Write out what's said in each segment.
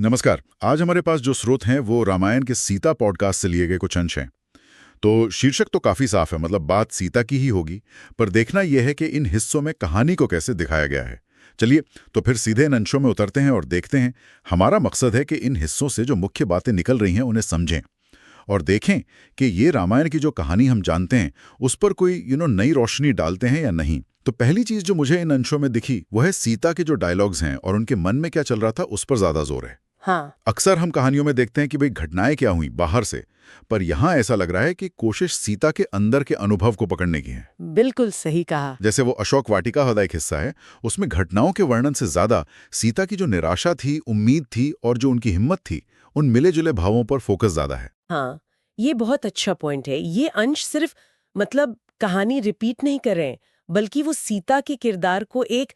नमस्कार। आज हमारे पास जो स्रोत हैं वो रामायण के सीता पॉडकास्ट से लिए गए कुछ अंश हैं। तो शीर्षक तो काफी साफ है, मतलब बात सीता की ही होगी। पर देखना यह है कि इन हिस्सों में कहानी को कैसे दिखाया गया है। चलिए तो फिर सीधे इन अंशों में उतरते हैं और देखते हैं। हमारा मकसद है कि इन हिस्सों से जो मुख्य बातें निकल रही हैं उन्हें समझें और देखें कि ये रामायण की जो कहानी हम जानते हैं उस पर कोई नई रोशनी डालते हैं या नहीं। तो पहली चीज जो मुझे इन अंशों में दिखी वो है सीता के जो डायलॉग्स हैं और उनके मन में क्या चल रहा था उस पर ज्यादा जोर है। हाँ। अक्सर हम कहानियों में देखते हैं कि भाई घटनाएं क्या हुई बाहर से, पर यहां ऐसा लग रहा है कि कोशिश सीता के अंदर के अनुभव को पकड़ने की है। बिल्कुल सही कहा। जैसे वो अशोक वाटिका वाला एक हिस्सा है, उसमें घटनाओं के वर्णन से ज्यादा सीता की जो निराशा थी, उम्मीद थी और जो उनकी हिम्मत थी, उन मिले जुले भावों पर फोकस ज्यादा है। हाँ, ये बहुत अच्छा पॉइंट है। ये अंश सिर्फ कहानी रिपीट नहीं कर रहे हैं, बल्कि वो सीता के किरदार को एक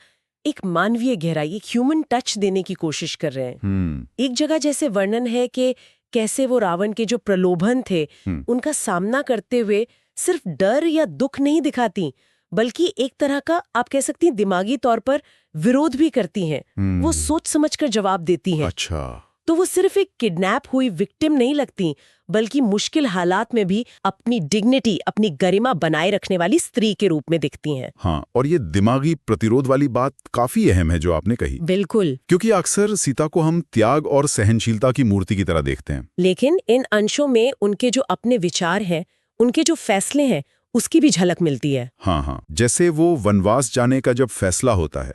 एक मानवीय गहराई, एक ह्यूमन टच देने की कोशिश कर रहे हैं। एक जगह जैसे वर्णन है कि कैसे वो रावण के जो प्रलोभन थे उनका सामना करते हुए सिर्फ डर या दुख नहीं दिखाती, बल्कि एक तरह का आप कह सकती हैं दिमागी तौर पर विरोध भी करती हैं। वो सोच समझकर जवाब देती हैं। अच्छा। तो वो सिर्फ एक किडनैप हुई विक्टिम नहीं लगती, बल्कि मुश्किल हालात में भी अपनी डिग्निटी, अपनी गरिमा बनाए रखने वाली स्त्री के रूप में दिखती हैं। हाँ, और ये दिमागी प्रतिरोध वाली बात काफी अहम है जो आपने कही। बिल्कुल। क्योंकि अक्सर सीता को हम त्याग और सहनशीलता की मूर्ति की तरह देखते हैं। लेकिन इन अंशों में उनके जो अपने विचार हैं, उनके जो फैसले हैं, उसकी भी झलक मिलती है। हाँ हाँ, जैसे वो वनवास जाने का जब फैसला होता है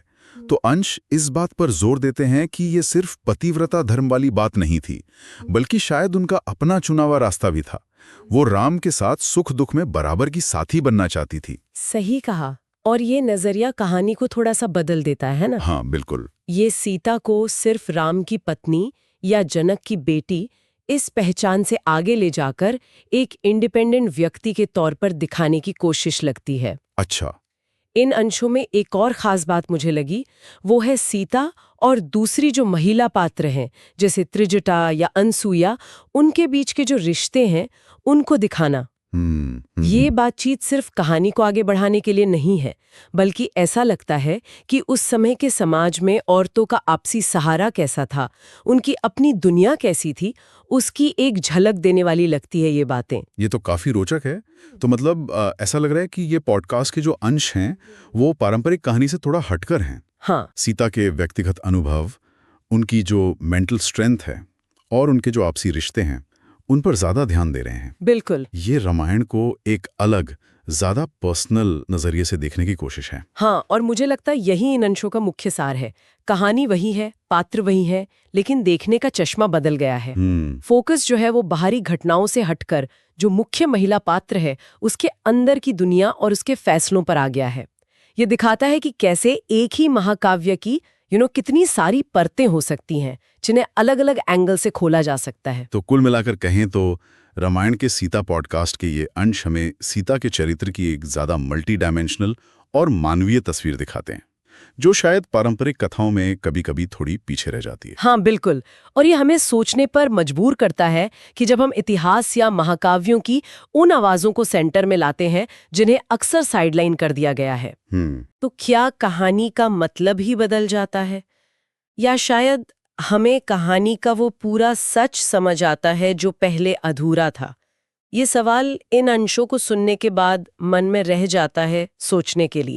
तो अंश इस बात पर जोर देते हैं कि ये सिर्फ पतिव्रता धर्म वाली बात नहीं थी, बल्कि शायद उनका अपना चुना हुआ रास्ता भी था। वो राम के साथ सुख दुख में बराबर की साथी बनना चाहती थी। सही कहा। और ये नजरिया कहानी को थोड़ा सा बदल देता है ना। हाँ बिल्कुल। ये सीता को सिर्फ राम की पत्नी या जनक की बेटी इस पहचान से आगे ले जाकर एक इंडिपेंडेंट व्यक्ति के तौर पर दिखाने की कोशिश लगती है। अच्छा। इन अंशों में एक और खास बात मुझे लगी, वो है सीता और दूसरी जो महिला पात्र हैं, जैसे त्रिजटा या अनसुईया, उनके बीच के जो रिश्ते हैं उनको दिखाना। ये बातचीत सिर्फ कहानी को आगे बढ़ाने के लिए नहीं है, बल्कि ऐसा लगता है कि उस समय के समाज में औरतों का आपसी सहारा कैसा था, उनकी अपनी दुनिया कैसी थी, उसकी एक झलक देने वाली लगती है ये बातें। ये तो काफी रोचक है। तो मतलब ऐसा लग रहा है कि ये पॉडकास्ट के जो अंश हैं वो पारंपरिक कहानी से थोड़ा हटकर हैं। हाँ। सीता के व्यक्तिगत अनुभव, उनकी जो मेंटल स्ट्रेंथ है और उनके जो आपसी रिश्ते हैं उन पर ज्यादा ध्यान दे रहे हैं। बिल्कुल। ये रामायण को एक अलग, ज्यादा पर्सनल नजरिए से देखने की कोशिश है। हाँ, और मुझे लगता है यही इन अंशों का मुख्य सार है। कहानी वही है, पात्र वही है, लेकिन देखने का चश्मा बदल गया है। फोकस जो है वो बाहरी घटनाओं से हटकर जो मुख्य महिला पात्र है उसके अंदर की दुनिया और उसके फैसलों पर आ गया है। ये दिखाता है कि कैसे एक ही महाकाव्य की कितनी सारी परतें हो सकती हैं, जिन्हें अलग अलग एंगल से खोला जा सकता है। तो कुल मिलाकर कहें तो रामायण के सीता पॉडकास्ट के ये अंश हमें सीता के चरित्र की एक ज्यादा मल्टी डायमेंशनल और मानवीय तस्वीर दिखाते हैं, जो शायद पारंपरिक कथाओं में कभी-कभी थोड़ी पीछे रह जाती है। हाँ बिल्कुल। और ये हमें सोचने पर मजबूर करता है कि जब हम इतिहास या महाकाव्यों की उन आवाजों को सेंटर में लाते हैं जिन्हें अक्सर साइडलाइन कर दिया गया है, तो क्या कहानी का मतलब ही बदल जाता है, या शायद हमें कहानी का वो पूरा सच समझ आता है जो पहले अधूरा था? ये सवाल इन अंशों को सुनने के बाद मन में रह जाता है सोचने के लिए।